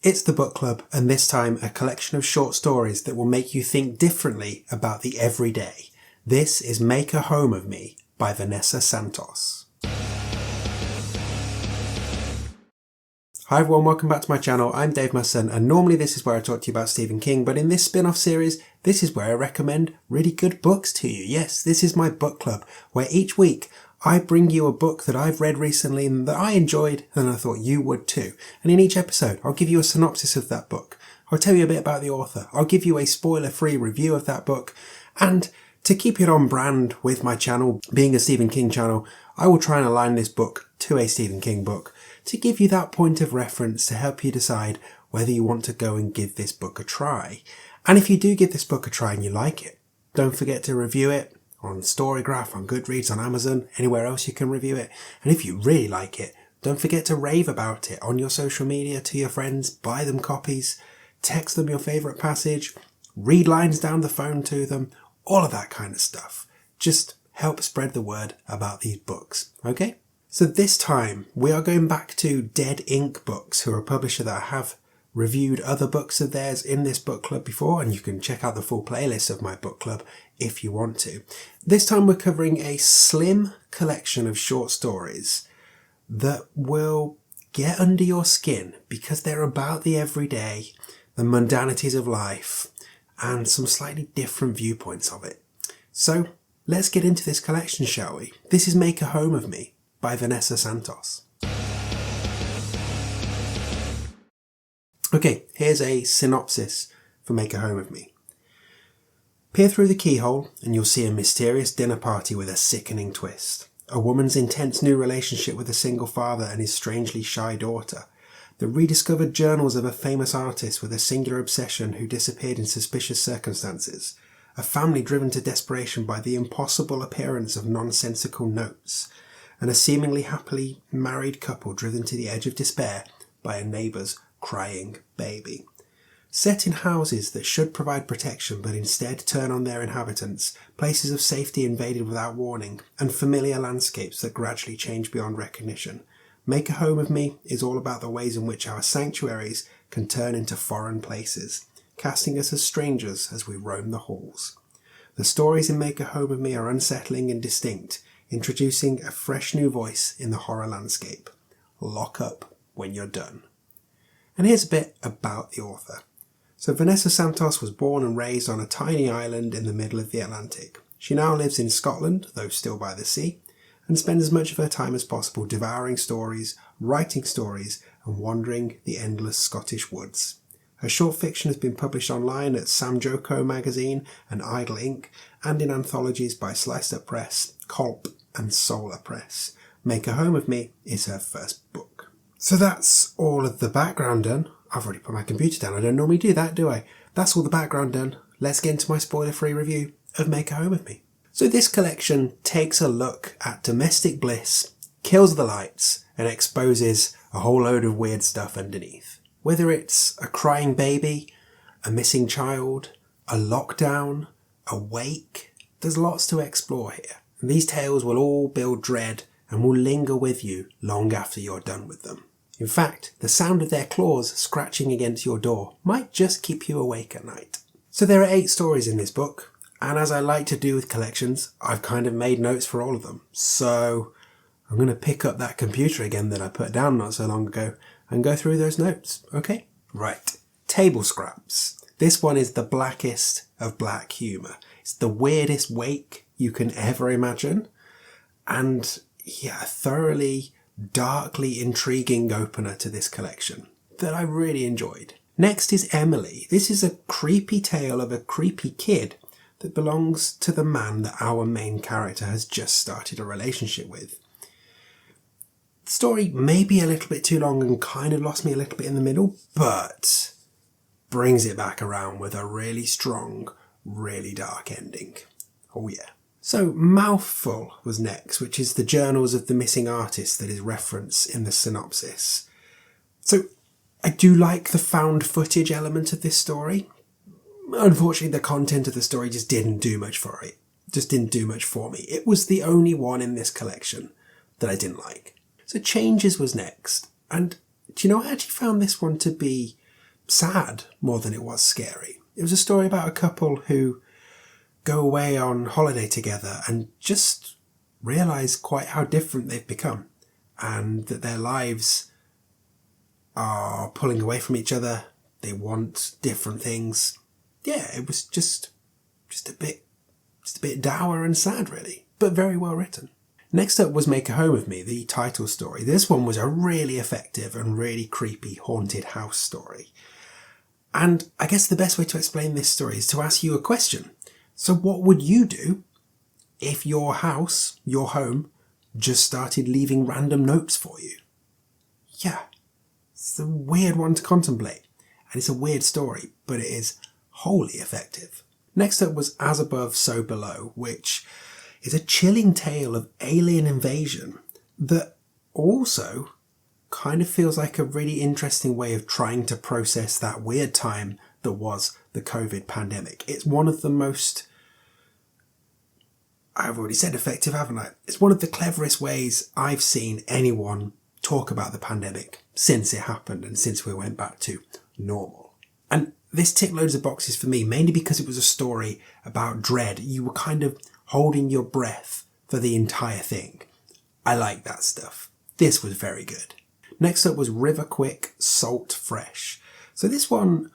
It's the book club, and this time a collection of short stories that will make you think differently about the everyday. This is Make a Home of Me by Vanessa Santos. Hi everyone, welcome back to my channel. I'm Dave Musson, and normally this is where I talk to you about Stephen King, but in this spin-off series, this is where I recommend really good books to you. Yes, this is my book club, where each week I bring you a book that I've read recently and that I enjoyed and I thought you would too. And in each episode, I'll give you a synopsis of that book. I'll tell you a bit about the author. I'll give you a spoiler-free review of that book. And to keep it on brand with my channel, being a Stephen King channel, I will try and align this book to a Stephen King book to give you that point of reference to help you decide whether you want to go and give this book a try. And if you do give this book a try and you like it, don't forget to review it on Storygraph, on Goodreads, on Amazon, anywhere else you can review it. And if you really like it, don't forget to rave about it on your social media to your friends, buy them copies, text them your favourite passage, read lines down the phone to them, all of that kind of stuff. Just help spread the word about these books, okay? So this time we are going back to Dead Ink Books, who are a publisher that I have reviewed other books of theirs in this book club before, and you can check out the full playlist of my book club if you want to. This time we're covering a slim collection of short stories that will get under your skin because they're about the everyday, the mundanities of life, and some slightly different viewpoints of it. So let's get into this collection, shall we? This is Make a Home of Me by Vanessa Santos. Okay, here's a synopsis for Make a Home of Me. Peer through the keyhole and you'll see a mysterious dinner party with a sickening twist. A woman's intense new relationship with a single father and his strangely shy daughter. The rediscovered journals of a famous artist with a singular obsession who disappeared in suspicious circumstances. A family driven to desperation by the impossible appearance of nonsensical notes. And a seemingly happily married couple driven to the edge of despair by a neighbour's crying baby. Set in houses that should provide protection but instead turn on their inhabitants, places of safety invaded without warning, and familiar landscapes that gradually change beyond recognition. Make a Home of Me is all about the ways in which our sanctuaries can turn into foreign places, casting us as strangers as we roam the halls. The stories in Make a Home of Me are unsettling and distinct, introducing a fresh new voice in the horror landscape. Lock up when you're done. And here's a bit about the author. So Vanessa Santos was born and raised on a tiny island in the middle of the Atlantic. She now lives in Scotland, though still by the sea, and spends as much of her time as possible devouring stories, writing stories, and wandering the endless Scottish woods. Her short fiction has been published online at Sam Joko magazine and Idle Ink, and in anthologies by Sliced Up Press, Culp, and Solar Press. Make a Home of Me is her first book. So that's all of the background done. I've already put my computer down. I don't normally do that, do I? That's all the background done. Let's get into my spoiler-free review of Make a Home of Me. So this collection takes a look at domestic bliss, kills the lights, and exposes a whole load of weird stuff underneath. Whether it's a crying baby, a missing child, a lockdown, a wake, there's lots to explore here. And these tales will all build dread and will linger with you long after you're done with them. In fact, the sound of their claws scratching against your door might just keep you awake at night. So there are 8 stories in this book, and as I like to do with collections, I've kind of made notes for all of them. So I'm going to pick up that computer again that I put down not so long ago and go through those notes, okay? Right, Table Scraps. This one is the blackest of black humour. It's the weirdest wake you can ever imagine, and yeah, a thoroughly darkly intriguing opener to this collection that I really enjoyed. Next is Emily. This is a creepy tale of a creepy kid that belongs to the man that our main character has just started a relationship with. The story may be a little bit too long and kind of lost me a little bit in the middle, but brings it back around with a really strong, really dark ending. Oh yeah. So Mouthful was next, which is the journals of the missing artist that is referenced in the synopsis. So I do like the found footage element of this story. Unfortunately, the content of the story just didn't do much for it. Just didn't do much for me. It was the only one in this collection that I didn't like. So Changes was next. And do you know, I actually found this one to be sad more than it was scary. It was a story about a couple who go away on holiday together and just realise quite how different they've become, and that their lives are pulling away from each other. They want different things. Yeah, it was just a bit dour and sad, really, but very well written. Next up was Make a Home of Me, the title story. This one was a really effective and really creepy haunted house story. And I guess the best way to explain this story is to ask you a question. So what would you do if your house, your home, just started leaving random notes for you? Yeah, it's a weird one to contemplate. And it's a weird story, but it is wholly effective. Next up was As Above, So Below, which is a chilling tale of alien invasion that also kind of feels like a really interesting way of trying to process that weird time that was the COVID pandemic. It's one of the most, I've already said effective, haven't I? It's one of the cleverest ways I've seen anyone talk about the pandemic since it happened and since we went back to normal. And this ticked loads of boxes for me, mainly because it was a story about dread. You were kind of holding your breath for the entire thing. I like that stuff. This was very good. Next up was River Quick, Salt Fresh. So this one,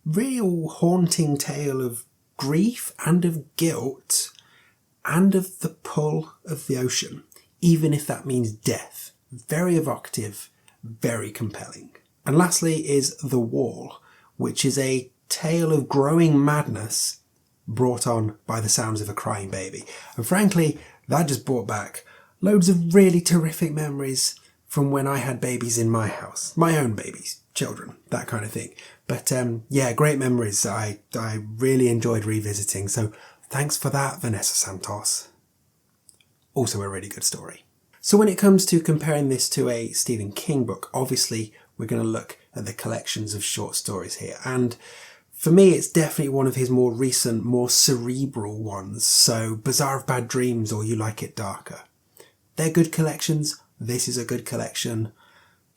real haunting tale of grief and of guilt and of the pull of the ocean, even if that means death. Very evocative, very compelling. And lastly is The Wall, which is a tale of growing madness brought on by the sounds of a crying baby. And frankly, that just brought back loads of really terrific memories from when I had babies in my house. My own babies, children, that kind of thing. But yeah, great memories I really enjoyed revisiting. So thanks for that, Vanessa Santos. Also a really good story. So when it comes to comparing this to a Stephen King book, obviously we're going to look at the collections of short stories here. And for me, it's definitely one of his more recent, more cerebral ones. So Bazaar of Bad Dreams or You Like It Darker. They're good collections. This is a good collection.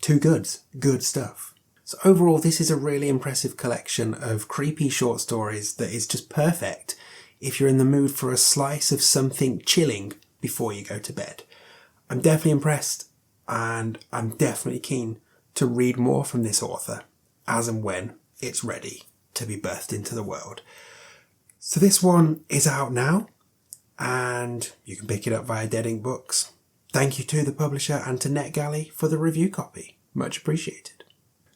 Two goods. Good stuff. So overall, this is a really impressive collection of creepy short stories that is just perfect if you're in the mood for a slice of something chilling before you go to bed. I'm definitely impressed, and I'm definitely keen to read more from this author as and when it's ready to be birthed into the world. So this one is out now, and you can pick it up via Dead Ink Books. Thank you to the publisher and to NetGalley for the review copy. Much appreciated.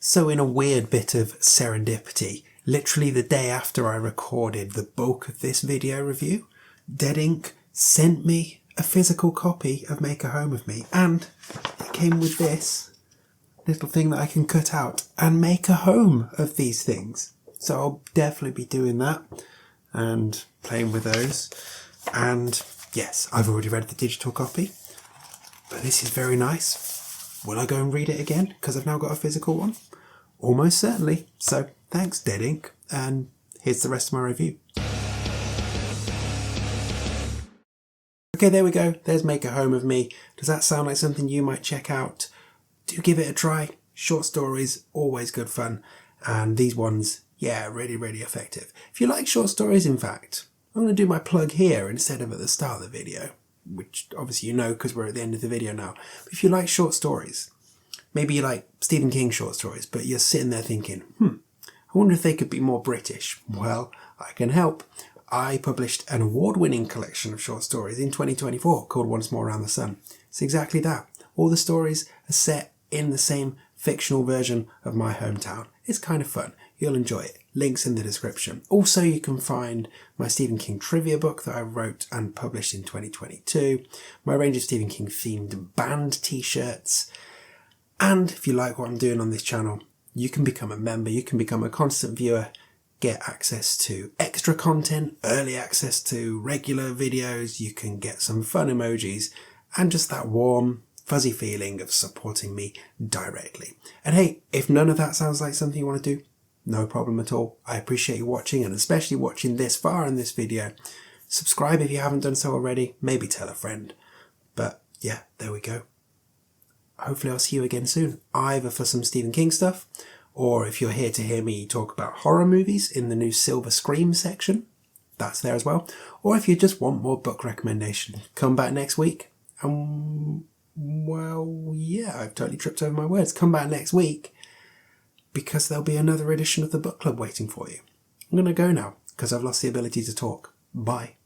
So in a weird bit of serendipity, literally the day after I recorded the bulk of this video review, Dead Ink sent me a physical copy of Make a Home of Me, and it came with this little thing that I can cut out and make a home of these things. So I'll definitely be doing that and playing with those. And yes, I've already read the digital copy, but this is very nice. Will I go and read it again because I've now got a physical one? Almost certainly. So thanks, Dead Ink, and here's the rest of my review. Okay, there we go. There's Make a Home of Me. Does that sound like something you might check out? Do give it a try. Short stories, always good fun. And these ones, yeah, really, really effective. If you like short stories, in fact, I'm going to do my plug here instead of at the start of the video, which obviously you know because we're at the end of the video now. But if you like short stories, maybe you like Stephen King short stories, but you're sitting there thinking, I wonder if they could be more British. Well, I can help. I published an award-winning collection of short stories in 2024 called Once More Around the Sun. It's exactly that. All the stories are set in the same fictional version of my hometown. It's kind of fun. You'll enjoy it. Links in the description. Also, you can find my Stephen King trivia book that I wrote and published in 2022, my range of Stephen King themed band t-shirts, and if you like what I'm doing on this channel, you can become a member, you can become a constant viewer, get access to extra content, early access to regular videos, you can get some fun emojis, and just that warm, fuzzy feeling of supporting me directly. And hey, if none of that sounds like something you want to do, no problem at all. I appreciate you watching, and especially watching this far in this video. Subscribe if you haven't done so already, maybe tell a friend. But yeah, there we go. Hopefully I'll see you again soon, either for some Stephen King stuff, Or if you're here to hear me talk about horror movies in the new Silver Scream section, that's there as well. Or if you just want more book recommendation, come back next week. Well, yeah, I've totally tripped over my words. Come back next week because there'll be another edition of the book club waiting for you. I'm going to go now because I've lost the ability to talk. Bye.